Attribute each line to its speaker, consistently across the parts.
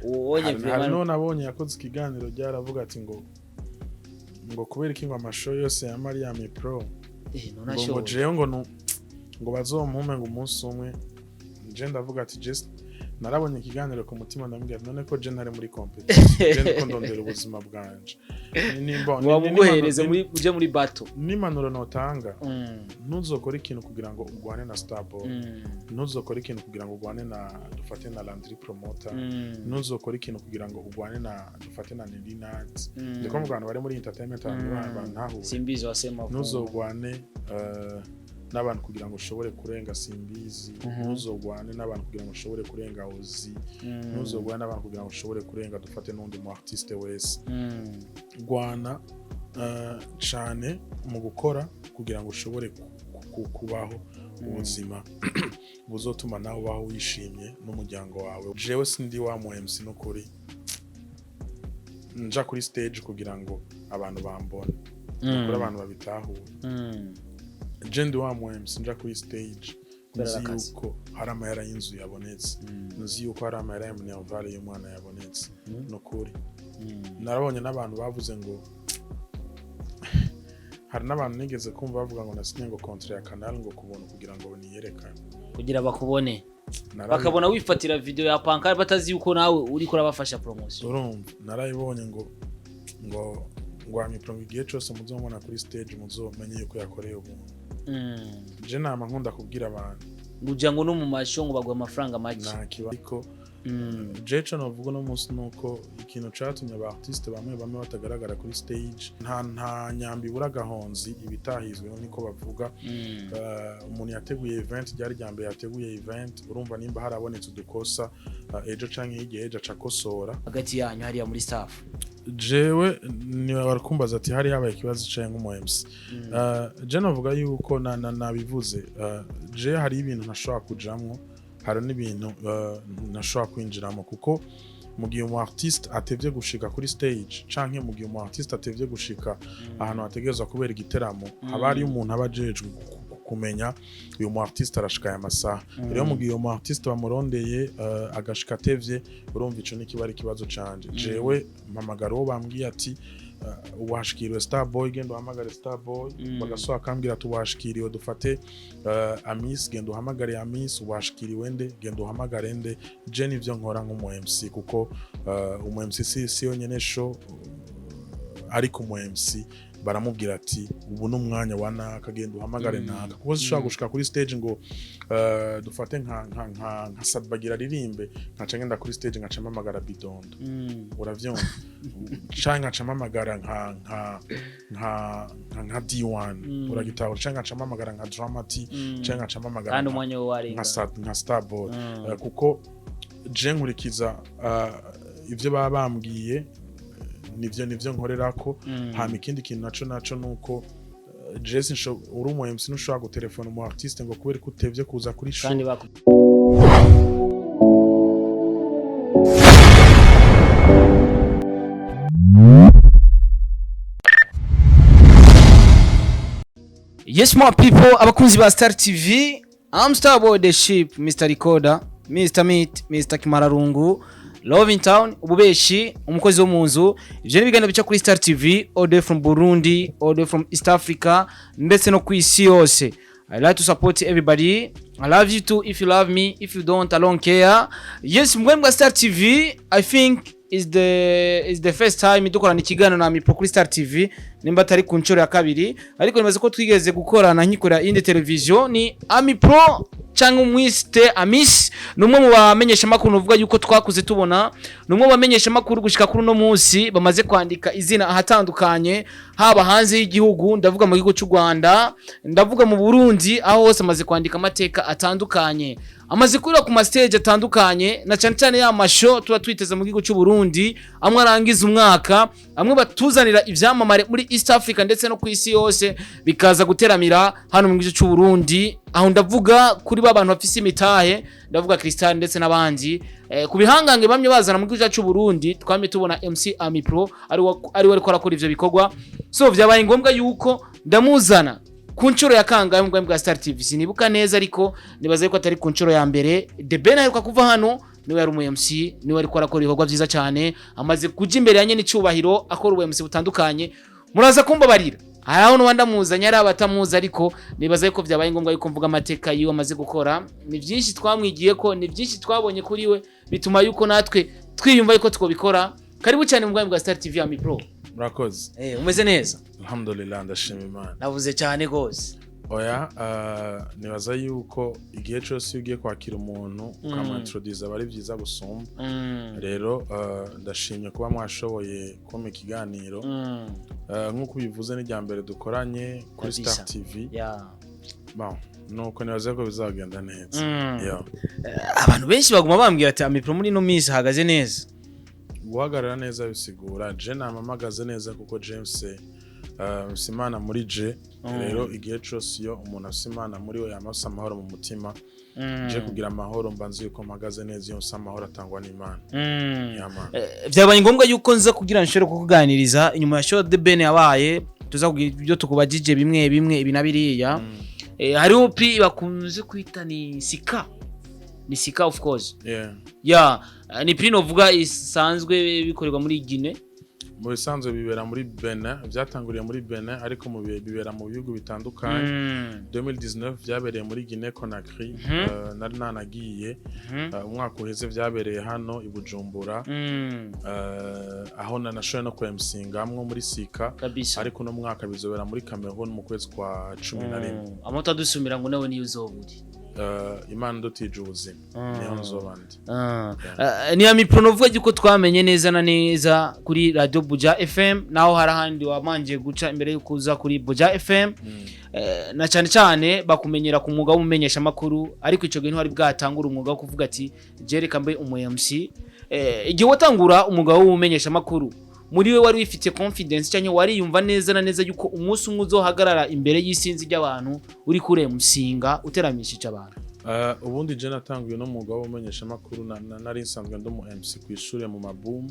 Speaker 1: ubonye
Speaker 2: vraiment none abonye yakoze ikiganiro ryaravuga ati ngo kubera iki ngo amashow yose ya Maria Amipro ngo jewe ngo bazompume ngo umunsi umwe je ndavuga ati just narabonye ikiganiro ku mutima ndambwira none ko je nari muri competition je ndiko ndondera ubuzima bwanje
Speaker 1: wabuguhereze uje muri battle
Speaker 2: nimanuro notanga ntuzokora ikintu kugira ngo ugwane na Starboy ntuzokora ikintu kugira ngo ugwane na dufate na Landry Promoter ntuzokora ikintu kugira ngo ugwane na dufate na Nedinat ndiko mugana bari muri entertainment abantu ntaho
Speaker 1: simbizi wasema
Speaker 2: ntuzogwane n'abantu kugira ngo ushobore kurenga Simbizi ntuzogwane n'abantu kugira ngo ushobore kurenga HOSY ntuzogwane n'abantu kugira ngo ushobore kurenga dufate n'undi mu artiste wese gwana cyane mu gukora kugira ngo ushobore kubaho ubuzima buzotuma nawe ubaho wishimye n'umuryango wawe jewe sindi wa mu MC no kuri nja kuri stage kugira ngo abantu bambone kuri abantu babitahure Jendi wa MC nja kuri stage nzi yuko hari amahera y'inzu yabonetse nzi yuko hari amahera y'umunyavale y'umwana yabonetse no kuri narabonye n'abantu bavuze ngo hari n'abantu nigeze kumva bavuga ngo nasinye ngo contrat ya canal ngo kubona kugira ngo niyerekane
Speaker 1: kugira bakubone bakabona wifatira video ya pankari batazi yuko nawe uri kurabafasha promotion
Speaker 2: urumva narayibonye ngo Amipro igihe cyose muzomona kuri stage muzomenye yuko yakoreye ubuntu je nama nkunda kubwira abantu
Speaker 1: nguja ngo no mu masho ngo bagwa amafaranga make
Speaker 2: nta kibako jecho novuga no munsi nuko ikintu catumye aba artiste bamwe batagaragara kuri stage nta nyambi buragahonzi ibitahizwe niko bavuga umuntu yateguye event ryari ryambe yateguye event urumva nimba harabonetse udukosa ejo canke igihe ejo acakosora
Speaker 1: hagati yanyu hariya muri staff
Speaker 2: jewe ni barakumbaza ati hari habaye ikibazo cyaye nk'umu MC je navuga yuko nabivuze je hari ibintu ntashobora kujamwo hari n'ibintu ntashobora kwinjiramo kuko mu gihe umu artiste atevye gushika kuri stage canke mu gihe umu artiste atevye gushika ahantu hategezwa kubera igiteramo haba ari umuntu abajejwe kumenya uyu mu artiste arashika ya masaha rero mu gihe umu artiste bamurondeye agashika atevye urumva ico nikiba ari kibazo canje jewe mpamagara uwo bambwiye ati uwashikiriwe Starboy gendo hamagare Starboy bagasoha akambwira ati uwashikiriwe dufate Amis gendo hamagare Amis uwashikiriwe nde gendo hamagare nde je nivyo nkora nk'umu MC kuko umu MC si yonyene show ariko umu MC baramubwira ati ubu n'umwanya wa naka genda uhamagare naka kuko zishobora gushika kuri stage ngo dufate nka Sadbagira ririmbe nkaca ngenda kuri stage nkaca mpamagara Bidondo uravyumva canke nkaca mpamagara nka D1 uragitaho canke nkaca mpamagara nka Dramati canke nkaca mpamagara
Speaker 1: kandi umwanya warenga
Speaker 2: nka Starboy kuko je nkurikiza ivyo baba bambwiye nivyo nkorerako hama ikindi kintu naco nuko Jesse uri umu MC nushobora gutelefona umu artiste ngo kubera ko utevye kuza kuri show
Speaker 1: kandi Yes my people abakunzi ba Star TV I'm Starboy the Ship Mr Recorder Mr Meat Mr Kimararungu Love in Town ububeshi umukozi wo munzu ivyo nibigana bica kuri Star TV all day from Burundi all day from East Africa ndetse no kwisi yose I like to support everybody I love you too if you love me if you don't I don't care yes mwembwa Star TV I think is the first time dukorana ikiganiro na Amipro kuri Star TV nimba atari ku nshuro ya kabiri ariko nibaze ko twigeze gukorana nkikora indi television ni Amipro cyangwa umwiste Amis numwe mu bamenyesha makuru uvuga yuko twakuze tubona numwe bamenyesha makuru gushika kuri no munsi bamaze kwandika izina ahatandukanye haba hanze y'igihugu ndavuga mu gihugu cy'u Rwanda ndavuga mu Burundi aho hose amaze kwandika amateka atandukanye amaze kurira ku stage atandukanye na cyane cyane ya masho tuba twiteze mu gihugu cy'u Burundi amwe arangiza umwaka amwe batuzanira ivyamamare muri East Africa ndetse no kwisi yose bikaza guteramira hano mu gihugu cy'u Burundi aho ndavuga kuri babantu bafise imitahe ndavuga Christian ndetse nabandi ku bihangange bamye bazana mu gihugu cy'u Burundi twame tubona MC Amipro ari we akora kuri ivyo bikorwa so vyabaye ngombwa yuko ndamuzana ku nshuro ya kangahe mu bwa Star TV sinibuka neza ariko nibaza yuko atari ku nshuro ya mbere The Ben aheruka kuva hano niwe yari umu MC niwe ariko arakora ibikorwa byiza cyane amaze kuja imbere yanye n'icubahiro akora ubu MC butandukanye muraza kumbabarira aho n'wanda muzanya ari abatamuza ariko nibaza yuko byabaye ngombwa yuko mvuga amateka yiwe amaze gukora ni byinshi twamwigiye ko ni byinshi twabonye kuri we bituma yuko natwe twiyumva yuko twobikora karibu cyane mu bwa Star TV Amipro
Speaker 2: murakoze
Speaker 1: umeze neza
Speaker 2: alhamdulillah ndashima Imana
Speaker 1: navuze cyane gose
Speaker 2: oya nibaza yuko igihe cyose ugiye kwakira umuntu ukamuintroduce abari byiza gusumba rero ndashimye kuba mwashoboye kuma ikiganiro nk'uko bivuze n'ijya mbere dukoranye kuri Star TV nuko nibaza ko bizagenda neza
Speaker 1: abantu benshi baguma bambwira ati Amipro muri no miss hagaze neza
Speaker 2: guhagarara neza bisigura je namamagaze neza kuko James Simana muri je rero igihe cyose iyo umuntu asimana muri we yamasa amahoro mu mutima je kugira amahoro mbanzi yuko mpagaze neza iyo amahoro atangwa n'Imana
Speaker 1: byabaye ngombwa yuko nza kugira nshobore kukuganiriza inyuma ya show de Ben yabaye tuza kugira ibyo tukubajije bimwe ibi nabiriya hariho pi bakunze kwita ni sika of course ni pi novuga isanzwe bikorerwa muri Guinea
Speaker 2: mu bisanzwe bibera muri Benin byatanguriye muri Benin ariko mu bibera mu bihugu bitandukanye 2019 byabereye muri Guinea Conakry nari nanagiye umwaka uheze byabereye hano i Bujumbura aho nanashoye no kwemsingamwe muri Sika ariko no mwaka bizobera muri Cameroon mu kwezi kwa 11
Speaker 1: amota dusumira ngo nawe niyo uzoburi
Speaker 2: Imana ndotije ubuzima niyo nzobandi
Speaker 1: ni Amipro novuga giko twamenye neza na neza kuri Radio Buja FM naho harahandi wamanje guca imbere yo kuza kuri Buja FM na cyane bakumenyera ku mwuga w'umumenyesha makuru ariko ico gihe ntwari bwatangura umwuga wo kuvuga ati jereka mbe umu MC igihe watangura umwuga w'umumenyesha makuru muri we wari wifite confidence cyane wari yumva neza na neza yuko umunsi umwe uzohagarara imbere y'isinzi ry'abantu uri kure musinga uteramishije abantu
Speaker 2: ubundi je natanguye no mwuga w'umumenyesha makuru nari nsanzwe ndo mu MC ku ishuri mu maboom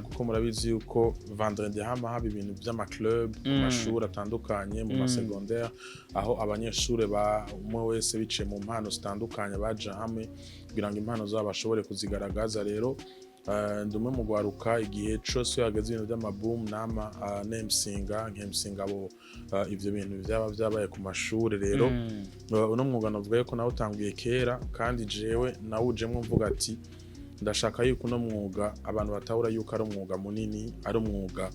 Speaker 2: kuko murabizi yuko vendredi haba ibintu by'ama club mu mashuri atandukanye mu secondaire aho abanyeshuri ba umwe wese bice mu mpano zitandukanye baje hamwe kugira ngo impano zabo bashobore kuzigaragaza rero ndumwe mu gwaruka igihe cyose yagaze ibintu by'amaboom nama nemsinga abo ivyo bintu byabaye ku mashuri rero uno mwuga navuga ko nawe utanguye kera kandi jewe nawujemwe mvuga ati ndashaka yuko uno mwuga abantu batahura yuko ari umwuga munini ari umwuga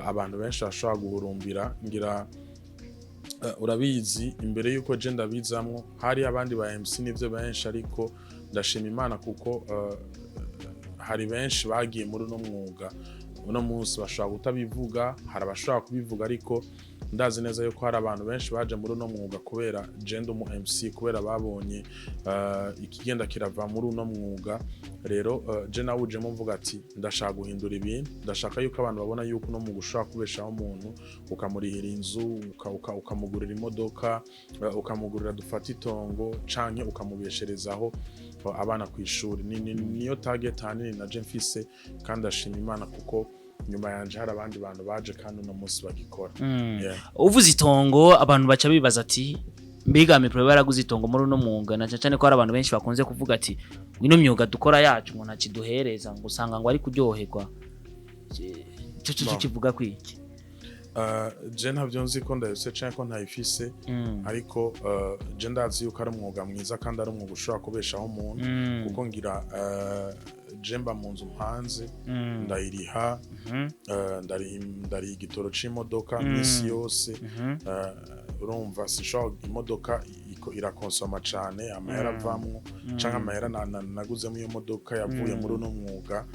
Speaker 2: abantu benshi bashobora guhurumbira ngira urabizi imbere yuko je ndabizamwo hari abandi ba MC nivyo benshi ariko ndashima Imana kuko hari benshi bagiye muri no mwuga uno munsi bashobora kutabivuga hari abashobora kubivuga ariko ndazi neza yuko hari abantu benshi baje muri no mwuga kubera gendo mu MC kubera babonye ikigenda kirava muri uno mwuga rero je nawuje mu mvuga ati ndashaka guhindura ibintu ndashaka yuko abantu babona yuko no mu gushaka kubeshaho umuntu ukamurihira inzu ukamugurira imodoka ukamugurira dufata itongo canke ukamubesherezaho abana ku ishuri niyo target hanini na je mfise kandi ashima Imana kuko nyuma yanje hari abandi bantu baje kandi no munsi bagikora
Speaker 1: uvuze itongo abantu baca bibaza ati mbega Amipro baraguze itongo muri no mwuga na cyane ko hari abantu benshi bakunze kuvuga ati wino myuga dukora yacu ngo ntakiduhereza ngo usanga ngo ari kuryoherwa cyo kivuga kwiki
Speaker 2: je ntabyo nzi ko ndayose cyane ko ntayifise ariko je ndazi yuko ari umwuga mwiza kandi ari umwuga ushobora kubeshaho umuntu kuko ngira jemba mu nzu mpanze ndayiriha ndari igitoro c'imodoka misi yose urumva sishobora imodoka irakonsoma cyane amahera avamwo canke amahera naguzemo iyo modoka yavuye muri uno mwuga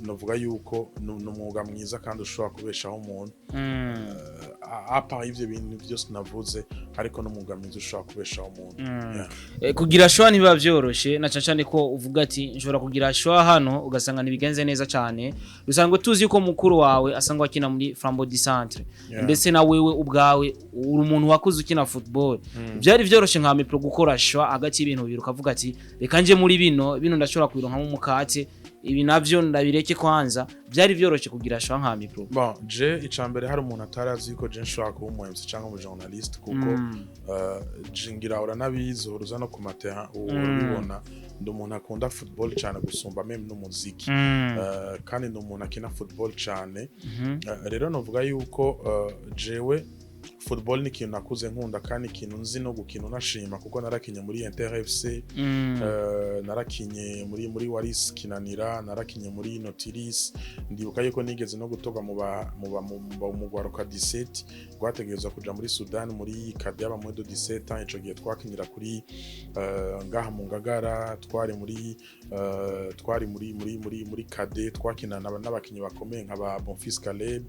Speaker 2: novuga yuko n'umwuga mwiza kandi ushobora kubeshaho umuntu apa ivyo bintu byose navuze ariko n'umwuga mwiza ushobora kubeshaho umuntu
Speaker 1: kugira show ntibiba byoroshe na cyane ko uvuga ati nshobora kugira show hano ugasanga nibigenze neza cyane usanga tuzi yuko mukuru wawe asanga wakina muri Flambeau du Centre ndetse na wewe ubwawe uri umuntu wakuze ukina football byari byoroshe nka Amipro gukora show hagati y'ibintu bibiri ukavuga ati reka nje muri bino ndashobora kwironka mu mukate ibi navyo ndabireke kwanza byari byoroshe kugira show nka Amipro.
Speaker 2: Bon, je icambere hari umuntu atarazi ko je nshobora kuba umu MC cyangwa umu journalist kuko jingira uranabizi uruza no ku mateha ubibona ndi umuntu akunda football cyane gusumba meme n'umuziki kandi ndi umuntu akina football cyane rero novuga yuko jewe football ni ikintu nakuze nkunda kandi ikintu nzi no gukina nashima kuko narakinye muri Inter FC narakinye muri Waris Kinanira narakinye muri Notiris ndibuka yuko nigeze no gutoga mu gwaruka 17 gwategereza kuja muri Sudan muri Kadiyaba mu 17 ico gihe twakinira kuri ngaha mu Ngagara twari muri Kade twakina n'abakinyi bakomeye nk'aba Bonfils Caleb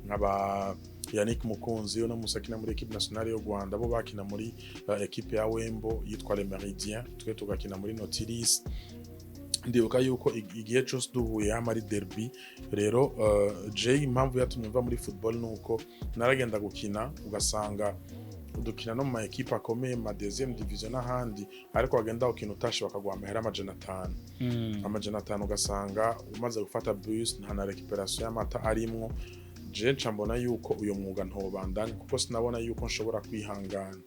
Speaker 2: nk'aba Yannick Mukunzi no musakina muri equipe nationale yo Rwanda bo bakina muri equipe ya Wembo yitwa Le Meridien twe tugakina muri Notiris ndibuka yuko igihe cyose duhuye amari derby rero je impamvu yatumye mva muri football nuko naragenda gukina ugasanga dukina no mu equipe akomeye ma deuxième division n'ahandi ariko wagenda ukina utashi bakagwa amahera amajana 5 ugasanga umaze gufata bus nta na recuperation y'amata arimwo je ncambona yuko uyo mwuga ntobandanye kuko sinabona yuko nshobora kwihangana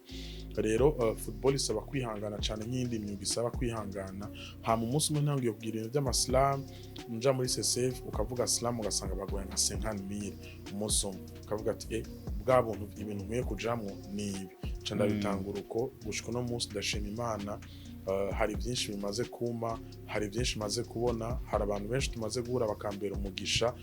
Speaker 2: rero football isaba kwihangana cyane nk'indi myuga isaba kwihangana ha mu munsi umwe ntangiye kugira ibintu by'amaslam nja muri CCF ukavuga slam ugasanga bagoye nka 50000 umunsi umwe ukavuga ati bwa buntu ibintu nkwiye kujamwo nibi canda bitangura uko gushika no munsi ndashima Imana hari byinshi bimaze kuma hari byinshi maze kubona hari abantu benshi tumaze guhura bakambera umugisha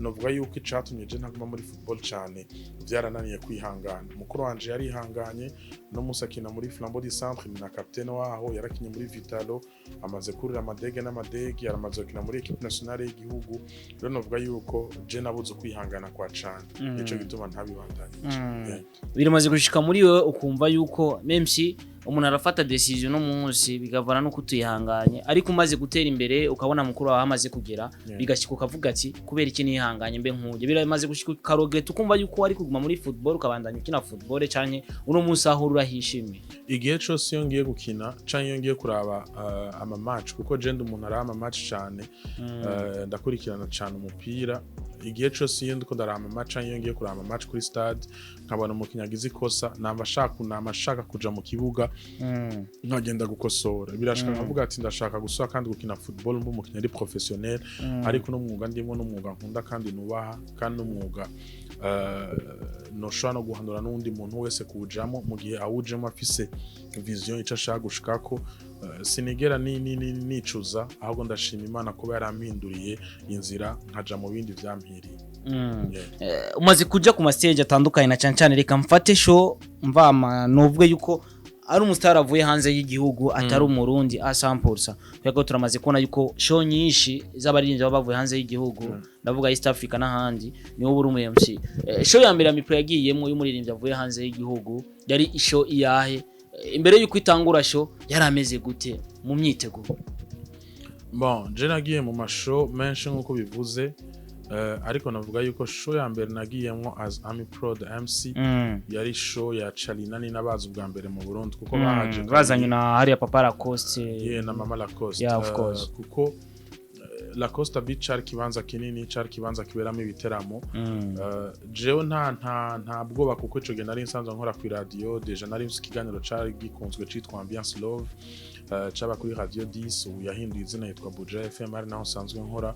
Speaker 2: novuga yuko icatumye je ntaguma muri football cyane byarananiye kwihangana mukuru wanje yari ihanganye no musakina muri Flambeau du Centre na capitaine waho yarakinye muri Vitalo amaze kurira amadege n'amadege yaramaze gukina muri equipe nationale y'igihugu rero novuga yuko je nabuze kwihangana kwa cyane ico gituma ntabibandanye
Speaker 1: biramaze gushika muri wewe ukumva yuko memsi umuntu arafata decision no munsi bigavana no kutuyihanganye ariko umaze gutera imbere ukabona mukuru wawe amaze kugera bigashika ukavuga ati kubera iki nihanganye mbe nkuje biramaze gushika karogre tukumva yuko ari kuguma muri football ukabandanya ukina football canke uno munsi aho urahishimiye
Speaker 2: igihe cyose iyo ngiye gukina canke iyo ngiye kuraba ama match kuko je ndi umuntu arama match cyane ndakurikirana cyane umupira igihe cyose iyo ndiko ndarama match canke iyo ngiye kuraba match kuri stade nkabona umukinnyi agize ikosa namashaka kuja mu kibuga nkagenda gukosora birashaka nkavuga ati ndashaka gusura kandi gukina football mbu umukinnyi ari professionnel ariko no mwuga ndimo no mwuga nkunda kandi nubaha kandi no mwuga noshobora no guhandura n'undi muntu wese kuwujamo mu gihe awujemo afise vision ico ashaka gushikako sinigera nicuza ahubwo ndashima Imana kuba yarampinduriye inzira nkaja mu bindi vyampiriye
Speaker 1: umaze kuja ku stage atandukanye na cyane reka mfate show mvama novuge yuko ari umustar avuye hanze y'igihugu atari umurundi a 100% yego turamaze kubona yuko show nyinshi z'abarinzi bavuye hanze y'igihugu ndavuga East Africa n'ahandi niwo buri mu MC show ya mbere Amipro yagiyemo y'umuririmbyi avuye hanze y'igihugu yari show iyahe imbere yuko itangura show yarameze gute mu myiteguro
Speaker 2: bon je nagiye mu mashow menshi nkuko bivuze ariko navuga yuko show ya mbere nagiyemo as Amipro the MC yari show ya Chalinani nabazi ubwa mbere mu Burundi kuko bahaje
Speaker 1: bazanye na hari Papa Lacoste
Speaker 2: na Mama Lacoste
Speaker 1: of course
Speaker 2: kuko Lacoste Beach ari kibanza kinini cyari kibanza kiberamo ibiteramo jewe nta bwoba kuko ico gihe nari nsanzwe nkora ku radio deja nari mfite ikiganiro cyari gikunzwe citwa Ambiance Love cyaba kuri radio 10 ubu yahinduye izina yitwa Buja FM ari naho nsanzwe nkora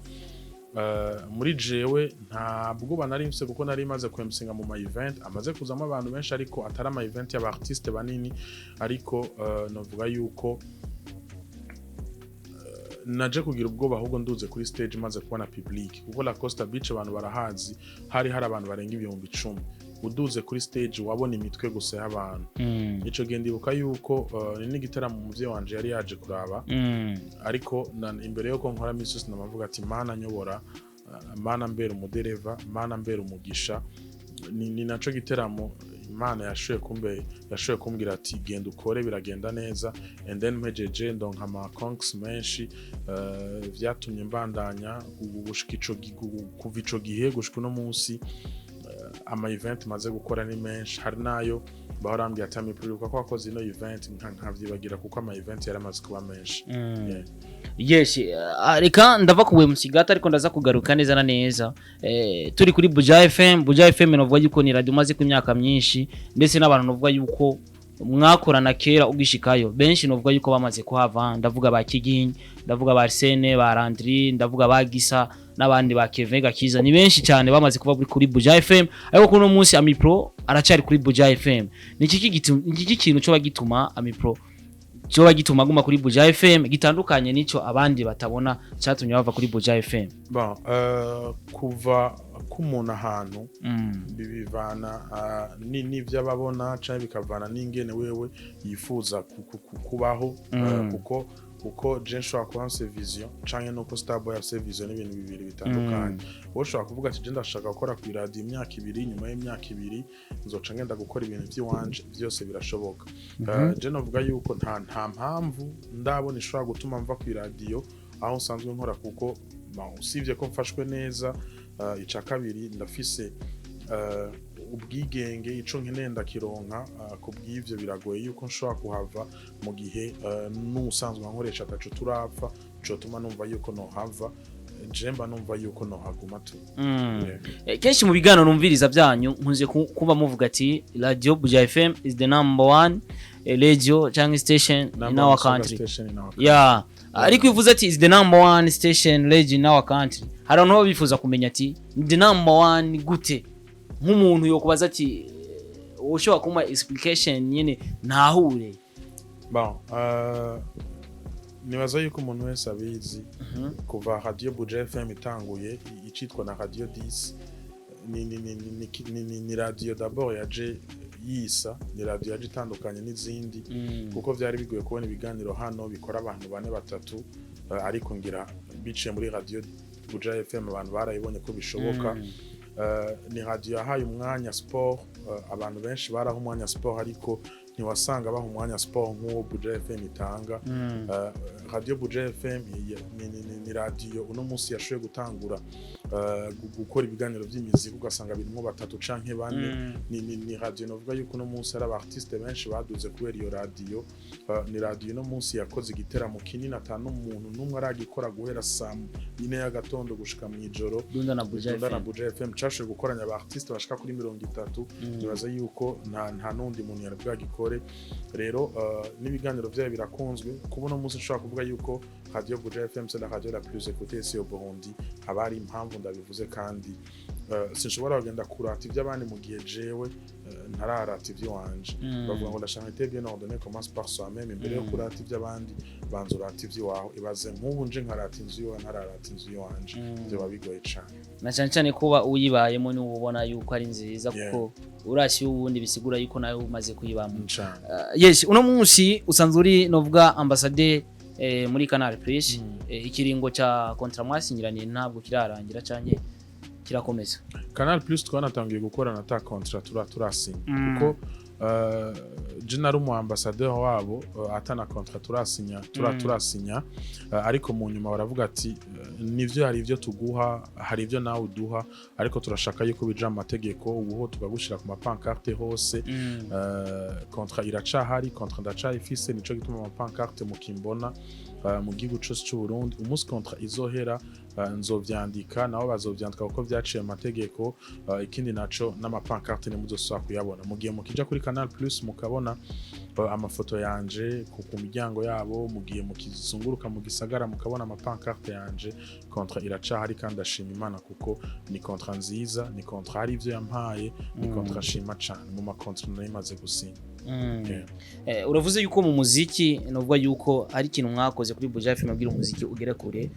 Speaker 2: muri jewe nta bwoba nari mfite kuko nari maze kwemsinga mu ma event amaze kuzamo abantu benshi ariko atari ama event y'aba artiste banini ariko novuga yuko naje kugira ubwoba ahubwo nduze kuri stage maze kubona public kuko La Costa Beach abantu barahazi hari abantu barenga 10,000 uduze kuri stage wabona imitwe gusa y'abantu ico gihe ndibuka yuko ni n'igiteramo umuvye wanje yari yaje kuraba ariko imbere yuko nkora misus namavuga ati Mana nyobora Mana mbere umudereva Mana mbere umugisha ni naco giteramo Imana yashoye kumbwira ati genda ukore biragenda neza and then mejeje ndonka ama conks menshi vyatumye mbandanya gushika kuva ico gihe gushika no munsi ama event maze gukora ni menshi hari nayo bahorambiye ati Amipro ko wakoze ino event nkavyibagira kuko ama event yaramaze kuba menshi.
Speaker 1: Yes, reka ndava kuwe musigata ariko ndaza kugaruka neza na neza. Turi kuri Buja FM, Buja FM novuga yuko ni radio maze ku myaka myinshi ndetse n'abantu novuga yuko mwakorana kera ugishikayo benshi novuga yuko bamaze kuhava, ndavuga ba Kiginyi, ndavuga ba Arsene, ba Landry, ndavuga ba Gisa n'abandi ba Kevin Gakiza, ni benshi cyane bamaze kuva kuri Buja FM, ariko kuno munsi Amipro aracari kuri Buja FM. Niki kintu cyo bagituma Amipro cyo bagituma guma kuri Buja FM gitandukanye nico abandi batabona cyatumye bava kuri Buja FM?
Speaker 2: Bon, kuva kumuntu ahantu bibivana n'ivyo ababona cyane bikavana n'ingene wewe yifuza kubaho, kuko je nshobora kuhanse vision canke nuko Starboy afise vision n'ibintu bibiri bitandukanye. Wowe ushobora kuvuga ati je ndashaka gukora ku radio imyaka 2, nyuma y'imyaka 2 nzoca ngenda gukora ibintu by'iwanje, byose birashoboka. Je novuga yuko nta mpamvu ndabona ishobora gutuma mva ku radio aho nsanzwe nkora, kuko usibye ko mfashwe neza, ica kabiri ndafise ubwigenge ico nkeneye ndakironka, ku bw'ivyo biragoye yuko nshobora kuhava mu gihe n'usanzwe nkoresha ataco turapfa, cyo tuma numva yuko no hava, jemba numva yuko no haguma tu.
Speaker 1: Kenshi mu bigano numviriza byanyu nkunze kuba muvuga ati Radio Buja FM is the number 1 radio channel station in our country. Yeah, ariko ivuze ati is the number 1 station radio in our country. Hari abantu bifuza kumenya ati the number 1 gute, nk'umuntu yo kubaza ati ushobora kuma explication nyene ntahure.
Speaker 2: Bon, nibaza yuko umuntu wese abizi kuva Radio Buja FM itanguye icitwa na Radio 10 ni radio d'abord yaje yisa, ni radio yaje itandukanye n'izindi, kuko vyari bigoye kubona ibiganiro hano bikora abantu 4-3, ariko ngira biciye muri Radio Buja FM abantu barayibonye ko bishoboka. Ni radio yahaye umwanya sport, abantu benshi baraho umwanya sport, ariko ntiwasanga baho umwanya sport nk'uwo Buja FM itanga. Radio Buja FM ni radio uno munsi yashoye gutangura gukora ibiganiro by'imiziki, ugasanga birimo 3 canke 4. Ni radio novuga yuko uno munsi ari abartiste benshi baduze kubera iyo radio. Ni radio uno munsi yakoze igiteramo kinini atanu umuntu numwe aragikora guhera saa 4 y'agatondo gushika mu ijoro.
Speaker 1: Dunda na
Speaker 2: Buja FM cashoye gukoranya abartiste bashika kuri 30. Nibaza yuko nta nundi muntu yari bwagikore. Rero n'ibiganiro byayo birakunzwe, kubona umunsi nshobora kuvuga yuko Radio Buja FM c'est la radio la plus écoutée ici au Burundi. Habari impamvu ndabivuze, kandi sinshobora kugenda kurata iby'abandi mu gihe jewe ntararata iby'iwanje. Bavuga ngo la charité bien ordonnée commence par soi-même. Imbere yo kurata iby'abandi banza urata iby'iwawe. Ibaze nk'ubu nje nkarata inzu yiwe ntararata inzu yiwanje, byo babigoye cyane,
Speaker 1: na cyane kuba uyibayemo ni ubona yuko ari nziza, kuko urashi ubundi bisigura yuko nawe umaze kuyibamo. Yes, uno munsi usanzwe uri novuga ambassadeur muri Canal Plus. Ikiringo cha contrat mwasinyiraniye ntabwo kirarangira cyane kirakomeza.
Speaker 2: Canal Plus twanatangiye gukorana ta contrat turasinya, kuko je nari umu ambassadeur wabo, atana contrat turasinya, ariko mu nyuma baravuga ati nivyo hari ivyo tuguha, hari ivyo nawe uduha, ariko turashaka yuko bija mu mategeko, ubuho tugagushira ku mapancarte hose. Contrat iracahari, contrat ndacayifise, nico gituma amapancarte mukimbona mu gihugu cyose cy'u Burundi. Umunsi contrat izohera nzovyandika, nabo bazovyandika uko vyaciye amategeko. Ikindi naco n'amapancarte ne muzosaba kuyabona mu gihe mukija kuri Canal Plus, mukabona amafoto yanje ku miryango yabo, mu gihe mukizunguruka mu gisagara mukabona amapancarte yanje. Contrat iracahari, kandi ashima Imana kuko ni contrat nziza, ni contrat hari ivyo yampaye, ni contrat shima cyane mu makontra narimaze gusinya.
Speaker 1: Uravuze yuko mu muziki novuga yuko ari ikintu mwakoze kuri Buja FM abwira umuziki ugere kure.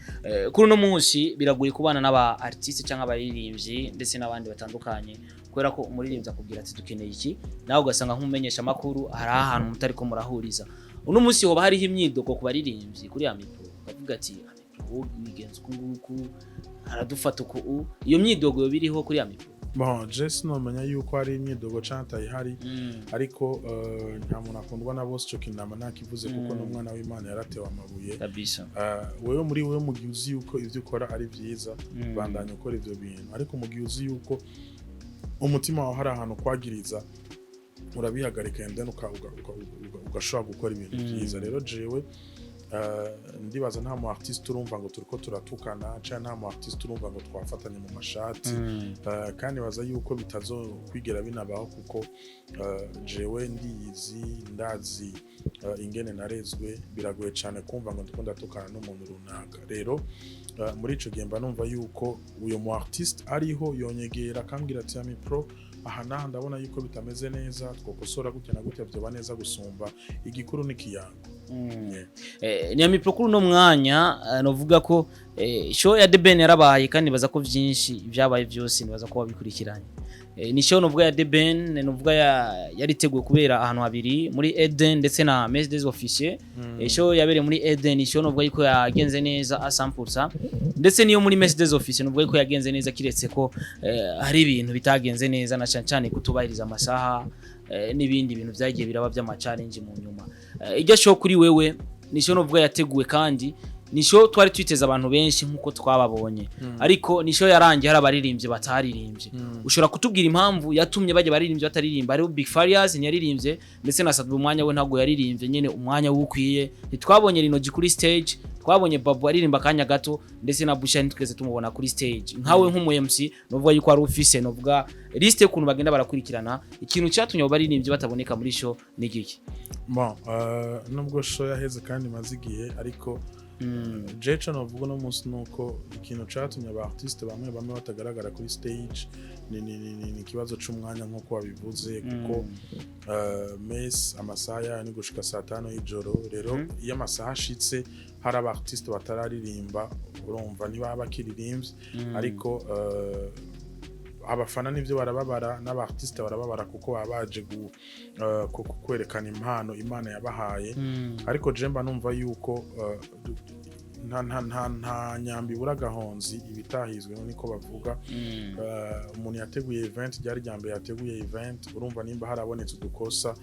Speaker 1: Kuri no munsi biragoye kubana n'aba artiste cyangwa abaririmbyi ndetse n'abandi batandukanye, kubera ko umuririmbyi akubwira ati dukeneye iki, nawe ugasanga nk'umumenyesha makuru hari ahantu mutari ko murahuriza. Uno munsi hoba hariho imyidogo ku baririmbyi kuri Amipro, bavuga ati Amipro imigenzo kunguku aradufata uko, iyo myidogo yo biriho kuri Amipro?
Speaker 2: Bon, Jess nomenya yuko ari imyidogo canta ihari, ariko nta muntu akundwa na bose, cyo kinama nakivuze, kuko n'umwana w'Imana yaratewe amabuye
Speaker 1: kabisa.
Speaker 2: Wewe muri wewe mu gihe uzi yuko ivyo ukora ari vyiza, bandanye ukora ivyo bintu, ariko mu gihe uzi yuko umutima wawe hari ahantu kwagiriza urabihagarika and then ugashobora gukora ibintu byiza rero jewe ndibaza nta mu artiste urumva ngo turiko turatukana cyane nta mu artiste urumva ngo twafatanye mu mashati kandi baza yuko bitazokwigera binabaho kuko jewe ndazi ingene narezwe biragoye cyane kumva ngo ndiko ndatukana n'umuntu runaka rero muri ico gihe mba numva yuko uyo mu artiste ariho yonyegera akambwira ati Amipro aha naha ndabona yuko bitameze neza twokosora gutya na gutya byoba neza gusumba igikuru n'ikiyango
Speaker 1: ni Amipro kuri no mwanya novuga ko show ya The Ben yarabaye kandi baza ko byinshi byabaye byose nibaza ko wabikurikiranye ni show novuga ya The Ben novuga yariteguye kubera ahantu habiri muri Eden ndetse na Mercedes officier show yabereye muri Eden show novuga yuko yagenze neza a 100% ndetse niyo muri Mercedes officier novuga yuko yagenze neza kiretse ko hari ibintu bitagenze neza na cyane kutubahiriza amasaha n'ibindi bintu byagiye biraba by'ama challenge mu nyuma ijya show kuri wewe ni show novuga yateguwe kandi ni show twari twiteza abantu benshi nkuko twababonye ariko ni show yarangiye hari abaririmbye bataririmbye ushobora kutubwira impamvu yatumye baje baririmbye bataririmba ari Big Farious ntiyaririmbye ndetse na Sadbu Umwanya we ntago yaririmbye nyene umwanya wukwiye ntitwabonye Rinoji kuri stage twabonye Babu aririmba kanya gato ndetse na Busha ntitweze tumubona kuri stage nkawe nk'umu MC novuga yuko ari office novuga liste kuntu bagenda barakurikirana ikintu cyatumye baririmbye bataboneka muri show nigiki
Speaker 2: bon nubwo show yaheze kandi mazigiye ariko Jewe novuga no munsi nuko ikintu cyatumye aba artiste bamwe batagaragara kuri stage ni kibazo c'umwanya nkuko wabivuze kuko mes amasaha ni gushika saa 5 y'ijoro rero iyo amasaha ashitse hari aba artiste batararirimba urumva niba bakiririmbye ariko abafana nivyo barababara n'aba artiste barababara kuko babaje kwerekana impano Imana yabahaye ariko jemba numva yuko nta nyambi buragahonzi ibitahizwe niko bavuga umuntu yateguye event ryari ryambe yateguye event urumva nimba harabonetse udukosa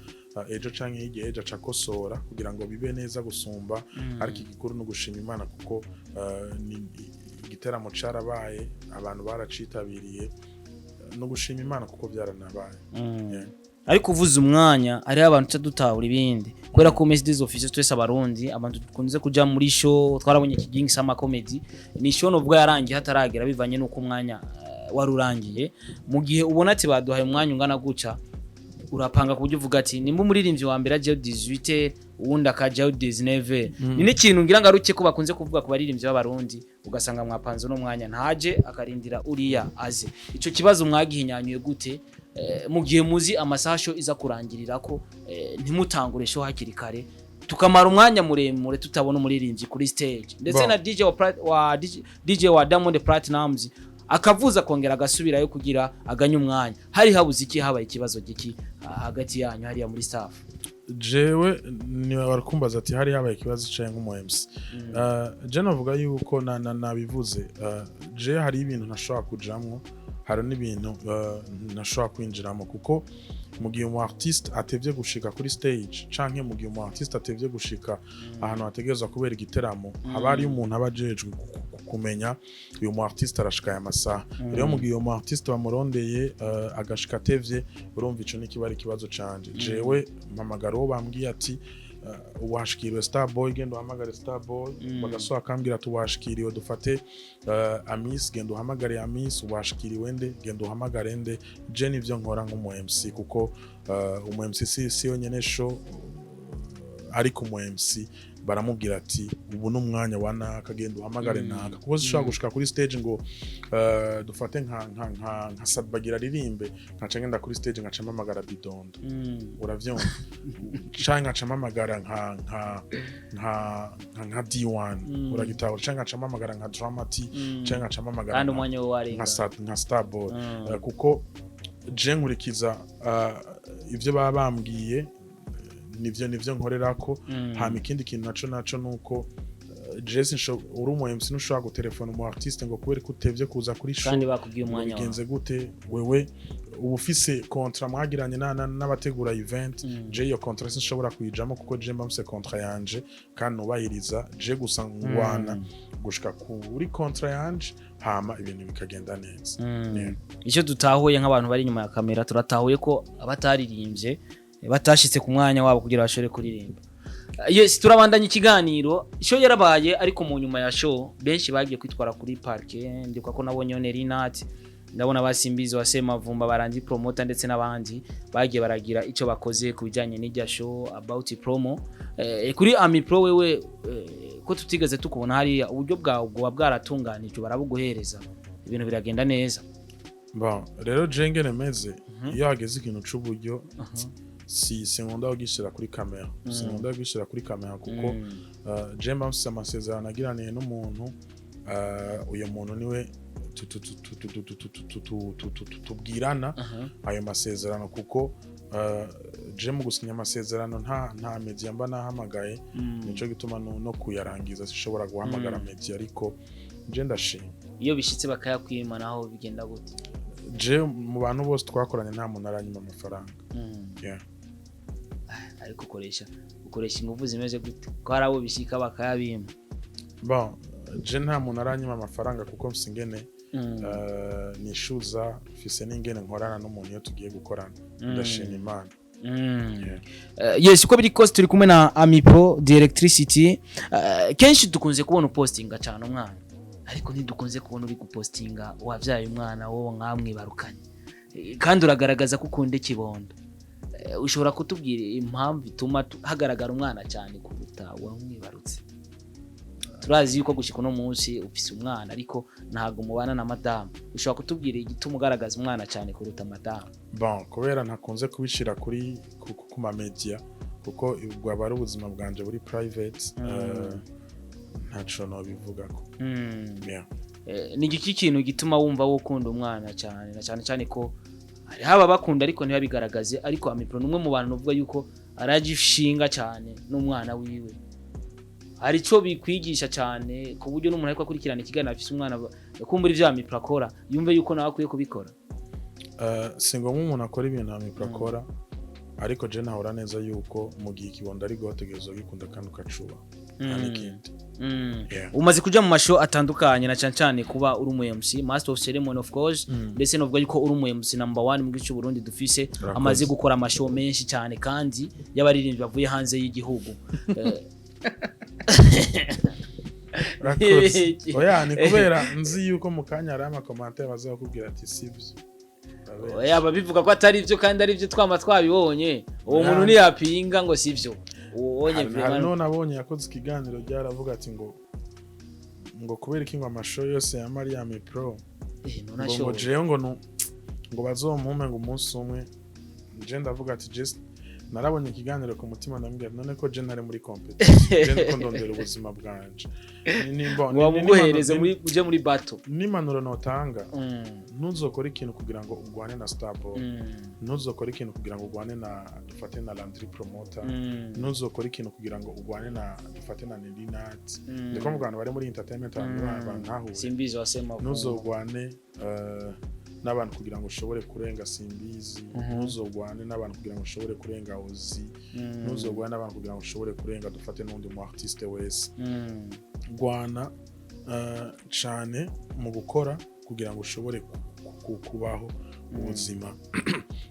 Speaker 2: ejo canke igihe ejo acakosora kugira ngo bibe neza gusumba ariko igikuru no gushima Imana kuko igiteramo carabaye abantu baracitabiriye no gushima Imana kuko byaranabaye
Speaker 1: ariko uvuze umwanya ari abantu cyadutahura ibindi kwera ko Mercedes officier twese abarundi abantu dukunze kuja muri show twarabonye kigingi sama comedy ni show novuga yarangiye hataragera bivanye nuko umwanya warurangiye mu gihe ubona ati baduhaye umwanya ungana guca urapanga kujya uvuga ati nimba umuririmbyi wa mbere aje 18 uwundi akaje 19 ni n'ikintu ngira ngaruke ko bakunze kuvuga ku baririmbyi b'abarundi ugasanga mwapanze no mwanya ntaje akarindira uriya aze ico kibazo mwagihinyanyuye gute mu gihe muzi amasaha show iza kurangirira ko ntimutangure show hakiri kare tukamara umwanya muremure tutabona umuririmbyi kuri stage ndetse na DJ wa Diamond Platnumz akavuza kongera agasubirayo kugira aganye umwanya hari habuze iki habaye ikibazo giki hagati yanyu hariya muri staff
Speaker 2: jewe ni barakumbaza ati hari habaye ikibazo cyaye nk'umu MC je navuga yuko nabivuze je hari ibintu ntashobora kujamwo hari n'ibintu ntashobora kwinjiramo kuko mu gihe umu artiste atevye gushika kuri stage canke mu gihe umu artiste atevye gushika ahantu hategerezwa kubera igiteramo haba ari umuntu abajejwe kumenya uyu mu artiste arashika ya masaha rero mu gihe umu artiste bamurondeye agashika atevye urumva ico ni kibari kibazo canje jewe mpamagara uwo bambwiye ati washikiriwe Starboy gendo hamagare Starboy bagasoa kambira tuwashikiriwe dufate Amis gendo hamagare Amis washikiriwe nde gendo hamagare nde je nivyo nkora nk'umu MC kuko umu MC si yonyene show ariko umu MC baramubwira ati ubu n'umwanya wana kagendo hamagare naka kuko zishobora gushika kuri stage ngo dufate nka Sadbagira ririmbe nkaca ngenda kuri stage nkaca mpamagara Bidondo uravyumva canke nkaca mpamagara nka D1 uragitahura canke nkaca mpamagara nka Dramati canke nkaca mpamagara
Speaker 1: kandi umwanya wo warenga
Speaker 2: nka Starboy kuko je nkurikiza ivyo baba bambwiye nivyo nkorerako hama ikindi kintu naco nuko Jesse uri umu MC ntushobora gutelefona umu artiste ngo kubera ko utevye kuza kuri show
Speaker 1: kandi bakubwiye umwanya wawe
Speaker 2: bigenze gute wewe uba ufise contrat mwagiranye n'abategura event je iyo contrat sinshobora kuyijamo kuko je mbamse contrat yanje kandi nubahiriza je gusa ngwana gushika kuri contrat yanje hama ibintu bikagenda neza.
Speaker 1: Icyo dutahuye nk'abantu bari inyuma ya kamera turatahuye ko abataririmbye batashitse ku mwanya wabo kugira bashore kuririmba. Yes, turabandanya ikiganiro. Show yarabaye ariko mu nyuma ya show benshi bagiye kwitwara kuri parke ndikwa ko nabonye Onerinat ndabona basimbizi wasema vumba barangi promoter ndetse n'abandi bagiye baragira ico bakoze kubijanye n'ijya show about promo. Kuri Amipro wewe ko tutigeze tukubona hari uburyo bwawe bwaratunganije barabuguhereza ibintu biragenda neza.
Speaker 2: Bon, rero jenge nemeze iyo hageze ikintu c'uburyo si nkunda kugishira kuri kamera sinkunda kugishira kuri kamera kuko Jemba mfise amasezerano agiraniye n'umuntu uyo muntu niwe tubwirana ayo masezerano kuko je mu gusinya amasezerano nta media mba nahamagaye nico gituma no kuyarangiza sishobora guhamagara media ariko je ndashima
Speaker 1: iyo bishitse bakayakwima naho bigenda gute.
Speaker 2: Je mu bantu bose twakoranye nta muntu aranyuma amafaranga. Yeah.
Speaker 1: Ariko ukoresha ingufu zimeze gute ko harabo bishika bakayabima.
Speaker 2: Bon, je nta muntu aranyuma amafaranga kuko msingene nishuza mfise n'ingene nkorana n'umuntu iyo tugiye gukorana ndashima Imana.
Speaker 1: Yes, uko biri cost turi kumwe na Amipro the electricity. Kenshi dukunze kubona postinga cyane umwana ariko ntidukunze kubona uri gupostinga wavyaye umwana wowe nkamwibarukanye kandi uragaragaza ko ukunda kibondo. Ushobora kutubwira impamvu ituma hagaragara umwana cyane kuruta wamwibarutse? Turazi yuko gushika no munsi ufise umwana ariko ntago mubana na madame. Ushobora kutubwira igituma ugaragaza umwana cyane kuruta madame?
Speaker 2: Bon, kubera ntakunze kubishira kuri ku ma media kuko ubwo abari ubuzima bwanje buri private ntaco no bivugako.
Speaker 1: Ni iki kintu gituma wumva wo kunda umwana cyane na cyane ko haba bakunda ariko ntibabigaragaze ariko Amipro numwe mu bantu uvuga yuko aragifshinga cyane n'umwana wiwe hari cyo bikwigisha cyane ku buryo n'umuntu ariko akurikirana ikiganiro afise umwana kumbura ivya Amipro akora yumve yuko nawe akwiye kubikora.
Speaker 2: Singo umuntu akora ibintu Amipro akora ariko je nahora neza yuko mu gihe kibondo ari gotegezo gikunda kandi ukacuba anikindi.
Speaker 1: Umaze kuja mu mashow atandukanye na cyane kuba uri umu MC master of ceremony of course ndetse novuga yuko uri umu MC number 1 mu gice Burundi dufise amaze gukora amashow menshi cyane kandi y'abaririmbyi bavuye hanze y'igihugu.
Speaker 2: Oya ni kubera nzi yuko mu kanya ari amakomantere bazakubwira ati sivyo.
Speaker 1: Oya babivuga ko atari ivyo kandi ari ivyo twama twabibonye uwo muntu ni yapinga ngo sivyo. Uwonye
Speaker 2: vraiment none abonye yakoze ikiganiro ryaravuga ati ngo kubera iki ngo amashow yose ya Maria Amipro ngo jewe ngo bazomumpe ngo umunsi umwe je ndavuga ati just narabonye ikiganiro ku mutima ndambwira none ko je nari muri competition je ndiko ndondera ubuzima bwanje
Speaker 1: wamuguhereze muri battle
Speaker 2: n'impanuro notanga ntuzokora ikintu kugira ngo ugwane na Starboy ntuzokora ikintu kugira ngo ugwane na dufate na Landry promoter ntuzokora ikintu kugira ngo ugwane na dufate na Nelinat ndiko mugana bari muri entertainment abantu ntahuye
Speaker 1: Simbizi wasema
Speaker 2: ntuzogwane n'abantu kugira ngo ushobore kurenga Simbizi ntuzogwane n'abantu kugira ngo ushobore kurenga HOSY ntuzogwane n'abantu kugira ngo ushobore kurenga dufate n'undi mu artiste wese gwana cyane mu gukora kugira ngo ushobore kubaho ubuzima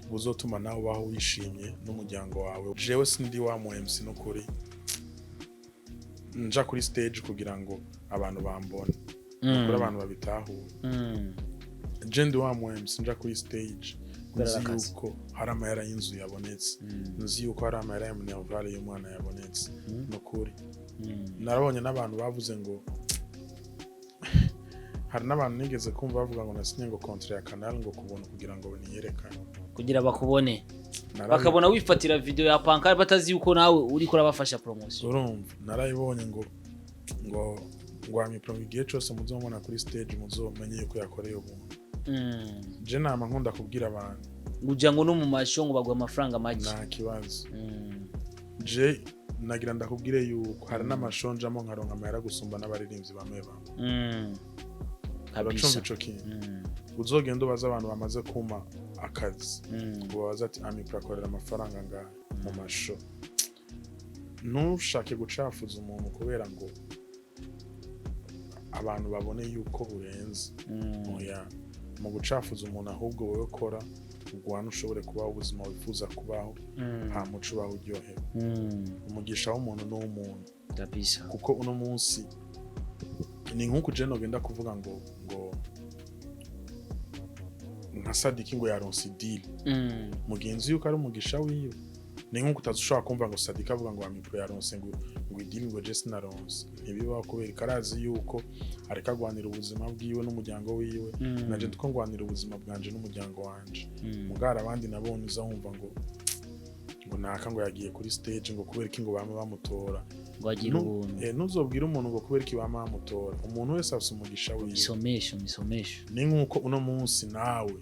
Speaker 2: buzotuma nawe ubaho wishimye n'umuryango wawe. Jewe sindi wa mu MC no kuri nja kuri stage kugira ngo abantu bambone kuri abantu babitahuye. Je ndi wa mu MC nja kuri stage nzi yuko hari amahera y'inzu yabonetse nzi yuko hari amahera ya Minerval y'umwana yabonetse no kuri narabonye n'abantu bavuze ngo hari n'abantu nigeze kumva bavuga ngo nasinye ngo contrat ya canal ngo kubona kugira ngo niyerekane
Speaker 1: kugira bakubone bakabona wifatira video ya pankari batazi yuko nawe uri kora bafasha promotion.
Speaker 2: Urumva narayibonye ngo Amipro igihe cyose muzomona kuri stage muzomenye yuko yakoreye umuntu. Je nama nkunda kubwira abantu
Speaker 1: uja ngo no mu masho ngo bagwa amafaranga make
Speaker 2: nta kibazo. Je nagira ndakubwire yuko hari n'amashonjamo nkaronka amahera gusumba n'abaririmbyi bamwe abacumva ico kintu uzogenda ubaza abantu bamaze kuma akazi ubabaza ati Amipro akorera amafaranga ngaha mu masho ntushake gucafuza umuntu kubera ngo abantu babone yuko burenze oya mu gucafuza umuntu ahubwo wowe kora ugwana ushobore kubaho ubuzima wifuza kubaho nta muco ubaho uryohewe umugisha w'umuntu n'uw'umuntu kuko uno munsi ni nk'uko je nogenda kuvuga ngo nka Sadiki ngo yaronse deal mugenzi yuko ari umugisha wiwe ni nk'uko utazushobora kumva ngo Sadiki avuga ngo Amipro yaronse ngo deal ngo je sinaronse ntibibaho kubera karazi yuko areka gwanira ubuzima bwiwe n'umuryango wiwe naje ndiko ngwanira ubuzima bwanje n'umuryango wanje mugara abandi nabone uzahumva ngo naka ngo yagiye kuri stage ngo kubera iki ngo bama bamutora
Speaker 1: ngo agira ubuntu
Speaker 2: ntuzobwira umuntu ngo kubera iki bama bamutora umuntu wese afite umugisha wiwe
Speaker 1: misomesho
Speaker 2: ni nk'uko uno munsi nawe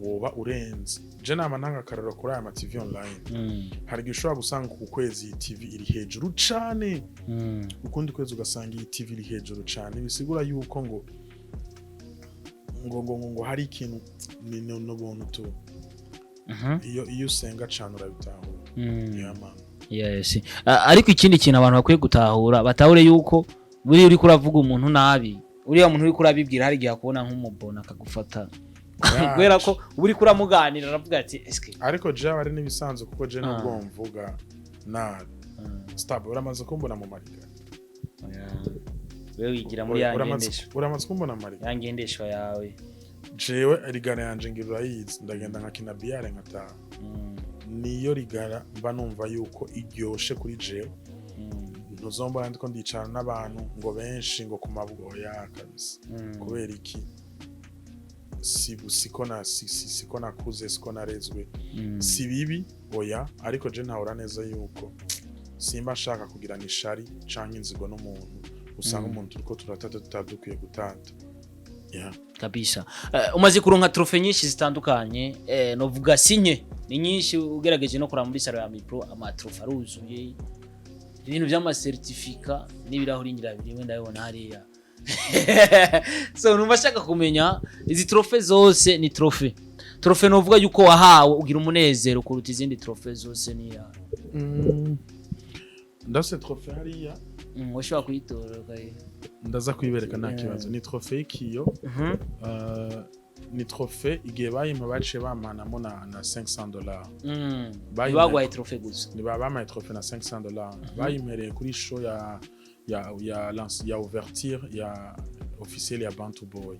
Speaker 2: woba urenze je nama ntanga kararo kuri aya TV online hari gishobora gusanga ku kwezi TV iri hejuru cane ukundi kwezi ugasanga iyi TV iri hejuru cane bisigura yuko ngo hari ikintu no buntu tu iyo usenga cane urabitahura
Speaker 1: yes ariko ikindi kintu abantu bakwiye gutahura batahure yuko buri uri kuravuga umuntu nabi uriya muntu uri kurabibwira hari gihe akubona nk'umubona akagufata kubera ko uri kuramuganira aravuga ati eske
Speaker 2: ariko je ari nibisanzwe kuko je nubwo mvuga nabi stop uramaze kumbona mu mariga
Speaker 1: wewe wigira muri yangendesho
Speaker 2: uramaze kumbona mariga
Speaker 1: yangendesho yawe
Speaker 2: jewe rigana yanje ngirura yizi ndagenda nkakina biare nkataha niyo rigara mba numva yuko iryoshe kuri jewe ntuzomba ndiko ndicara n'abantu ngo benshi ngo ku mabugo ya kabisa kubera iki siko nakuze siko narezwe si bibi oya ariko je ntahora neza yuko simba nshaka kugira nishari canke inzigo n'umuntu usanga umuntu turiko turatata tutadukwiye gutata
Speaker 1: kabisa umaze kuronka trofe nyinshi zitandukanye novuga sinye ni nyinshi ugerageje no kuramba muri salo ya Amipro amatrofe aruzuye ibintu by'ama certificat n'ibirahuri nyirabiri wenda yabona hariya so numva shaka kumenya izi trofe zose ni trofe novuga yuko wahawe ugira umunezero kuruta izindi trofe zose ni ya
Speaker 2: ndase trofe hariya
Speaker 1: ushobora kuyitora kaye
Speaker 2: ndaza kwibereka nta kibazo ni trofe y'ikiyo ni trofe igihe bayima baciye bamanamo na $500
Speaker 1: bagwaye trofe gusa
Speaker 2: ni bamaye trofe na $500 bayimereye kuri show ya ouverture ya officiel ya Bantu Boy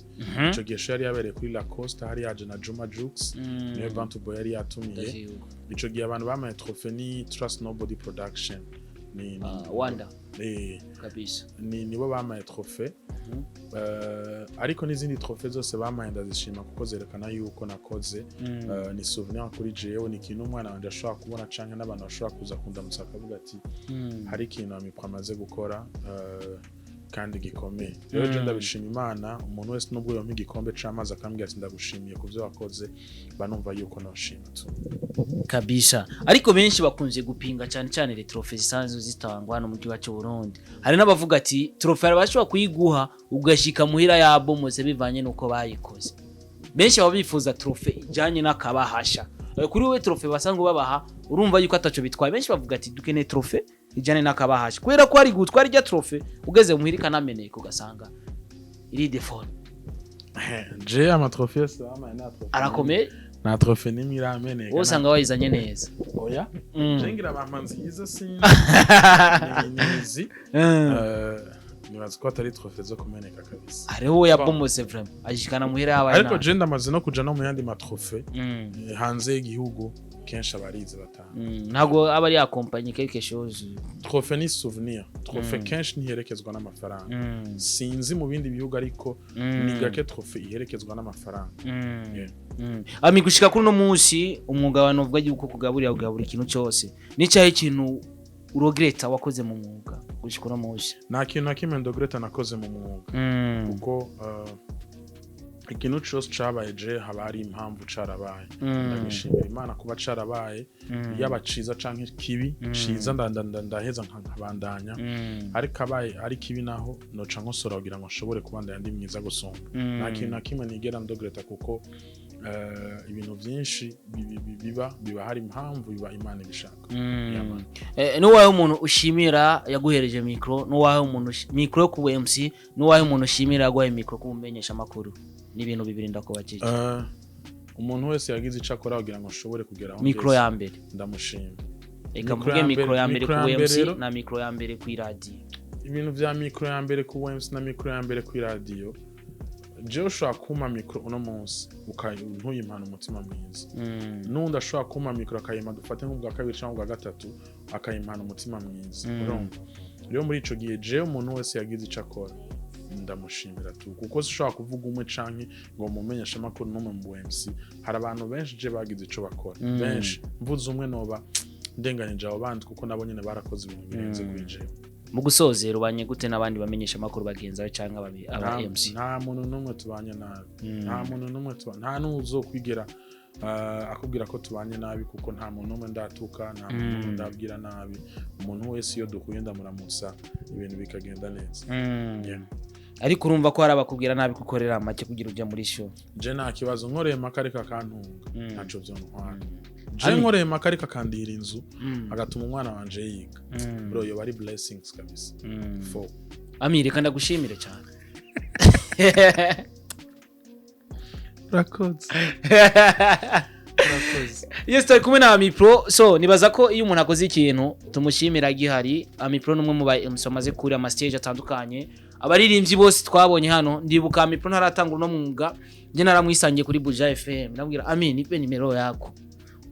Speaker 2: ico gihe show yari yabereye kuri La Costa hari yaje na Juma Jux niyo Bantu Boy yari yatumiye ico gihe abantu bamaye trofe ni Trust Nobody Production ni
Speaker 1: Wanda kabisa
Speaker 2: nibo bamaye trofe ariko n'izindi trofe zose bamaye ndazishima kuko zerekana yuko nakoze ni souvenir kuri Jewe ni kintu umwana wanje ashobora kubona canke n'abantu bashobora kuza kundamutsa akavuga ati hari ikintu Amipro amaze gukora kandi gikomeye rero je ndabishima Imana umuntu wese nubwo yompa igikombe c'amazi akambwira ati ndagushimiye kuvyo wakoze banumva yuko noshima tu
Speaker 1: kabisa ariko benshi bakunze gupinga cyane le trofe zisanzwe zitangwa no mu gihugu cyo Burundi hari n'abavuga ati trofe arabashobora kuyiguha ugashika muhira yabomose bivanye nuko bayikoze benshi baba bifuza trofe ijanye n'akabahasha kuri we trofe basanzwe babaha urumva yuko ataco bitwaye benshi bavuga ati dukene trofe ijane n'akabahasha kubera ko ari gutwara irya trofe ugeze muhira kanameneka ugasanga iri defone
Speaker 2: je ama trofe yose ama na trofe
Speaker 1: arakomeye
Speaker 2: na trofe nimwe irameneka
Speaker 1: usanga wayizanye neza
Speaker 2: oya jengira bamanzi yiza sinzi nizi nibaza ko atari trofe zo kumeneka kabisa
Speaker 1: ariho yabomose vraiment ajikana muhira yabaye
Speaker 2: ariko je ndamaze no kuja no mu yandi matrofe hanze y'igihugu kenshi abarize batanga
Speaker 1: ntago aba ari accompagner quelque chose
Speaker 2: trofe ni souvenir trofe kenshi ntiherekezwa n'amafaranga sinzi mu bindi bihugu ariko ni gake trofe iherekezwa n'amafaranga
Speaker 1: ami gushika kuri no munsi umwuga wa novuga yuko kugaburira ikintu cyose n'icyahe ikintu uregreta wakoze mu mwuga gushika no munsi
Speaker 2: nta kintu nakimwe ndogreta nakoze mu mwuga kuko ikintu cyose cabaye je haba hari impamvu carabaye ndabishimira Imana kuba carabaye yaba ciza canke kibi ciza ndaheza nkabandanya ariko abaye ari kibi naho noca nkosora kugira ngo nshobore kubandanya ndi mwiza gusumba nta kintu na kimwe nigera ndogreta kuko ibintu byinshi biba hari impamvu biba Imana ibishaka
Speaker 1: n'uwahe umuntu ushimira yaguhereje micro n'uwahe umuntu micro yo ku MC n'uwahe umuntu ushimira yaguhaye micro kumenyesha makuru n'ibintu bibiri ndakubakije
Speaker 2: umuntu wese yagize ico akora kugira ngo ashobore kugera aho
Speaker 1: micro ya mbere
Speaker 2: ndamushima
Speaker 1: eka mvuge micro ya mbere ku MC na micro ya mbere ku radio
Speaker 2: ibintu vya micro ya mbere ku MC na micro ya mbere ku radio jewe ushobora kuma micro uno munsi ntuyimpana umutima mwiza n'undi ashobora kuma micro akayima dufate nk'ubwa kabiri cyangwa ubwa gatatu akayimpana umutima mwiza urumva rero muri ico gihe jewe umuntu wese yagize ico akora ndamushimira tu kuko ushobora kuvuga umwe canke ngo mumenyesha makuru no mu MC hari abantu benshi je bagize ico bakora benshi mvuze umwe noba ndenganije abo bandi kuko nabo nyene barakoze ibintu birenze kwije
Speaker 1: mu gusozera ubanye gute n'abandi bamenyesha makuru bagenzawe canke aba MC
Speaker 2: nta muntu numwe tubanye nabi nta muntu numwe nta nuzokwigera akubwira ko tubanye nabi kuko nta muntu numwe ndatuka nta muntu numwe ndabwira nabi umuntu wese iyo duhuye ndamuramutsa ibintu bikagenda neza
Speaker 1: ariko urumva ko hari abakubwira nabi kukorera make kugira ujya muri show
Speaker 2: je nta kibazo nkoreye makarika kantunga ntaco byo ntwara je nkoreye makarika kandira inzu agatuma umwana wanje yiga bro yo bari blessings kabisa
Speaker 1: Amire kandi ndagushimire cyane
Speaker 2: rakoze
Speaker 1: yes tari kumwe na Amipro so nibaza ko iyo umuntu akoze ikintu tumushimira gihari Amipro numwe mu ba MC amaze kuri ama stage atandukanye abaririmbyi bose twabonye hano ndibuka Amipro ntaratangura no mwuga je naramwisangiye kuri Buja FM nabwira Amin ipe nimero yako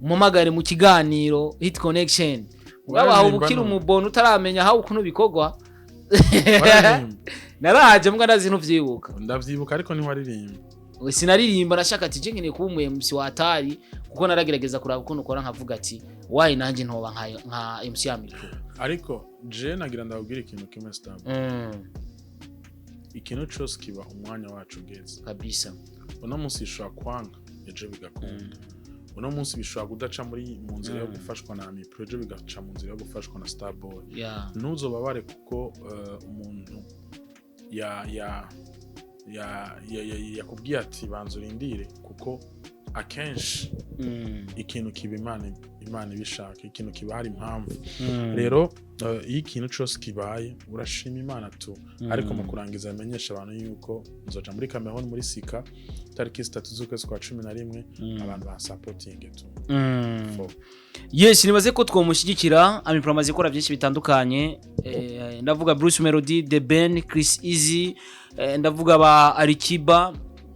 Speaker 1: umumagare mu kiganiro hit connection ngabaho bukira umubona utaramenya aho ukuntu bikogwa naraje mbwa ndazi ntuvyibuka
Speaker 2: ndavyibuka ariko ni waririmba
Speaker 1: sinaririmba nashaka ati je nkeneye kuba umu MC watari kuko naragerageza kuraba ukuntu ukora nkavuga ati wayi nanje ntoba nka MC Amipro
Speaker 2: ariko je nagira ndabwira ikintu kimwe stab ikintu cyose kiba umwanya wacu geze
Speaker 1: kabisa
Speaker 2: uno munsi ishobora kwanga ejo bigakunda uno munsi bishobora kudaca mu nzira yo gufashwa na Amipro ejo bigaca mu nzira yo gufashwa na Starboy ntuzobabare kuko umuntu yakubwiye ati banza urindire kuko akenshi ikintu kiba Imana ibishaka ikintu kiba hari impamvu rero iyo ikintu cyose kibaye urashima Imana tu ariko mu kurangiza amenyesha abantu yuko nzoja muri Cameroon muri Sika tariki 3 z'ukwezi kwa 11 abantu ba supporting tu
Speaker 1: yes nibaze ko twomushyigikira Amipro amaze gukora byinshi bitandukanye ndavuga Bruce Melody The Ben Chris Easy ndavuga ba Alikiba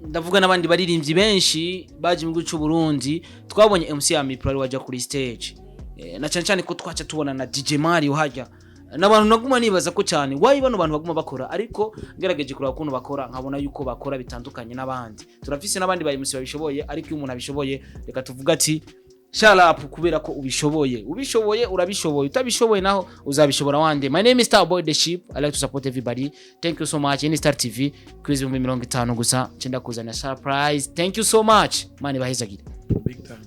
Speaker 1: ndavuga nabandi baririmbyi benshi baje mu gihugu cy'u Burundi twabonye MC Amipro ari waje kuri stage na cyane ko twaca tubona na DJ Mario hajya nabantu naguma nibaza ko cyane wayi bano bantu baguma bakora ariko ngerageje kuraba ukuntu bakora nkabona yuko bakora bitandukanye nabandi turafise nabandi ba MC babishoboye ariko iyo umuntu abishoboye reka tuvuga ati shut up kubera ko ubishoboye urabishoboye utabishoboye naho uzabishobora wande. My name is Starboy the Sheep. I like to support everybody. Thank you so much. Ini Star TV kwizi 50 gusa cenda kuzana surprise. Thank you so much. Mani baheza gida.
Speaker 2: Big time.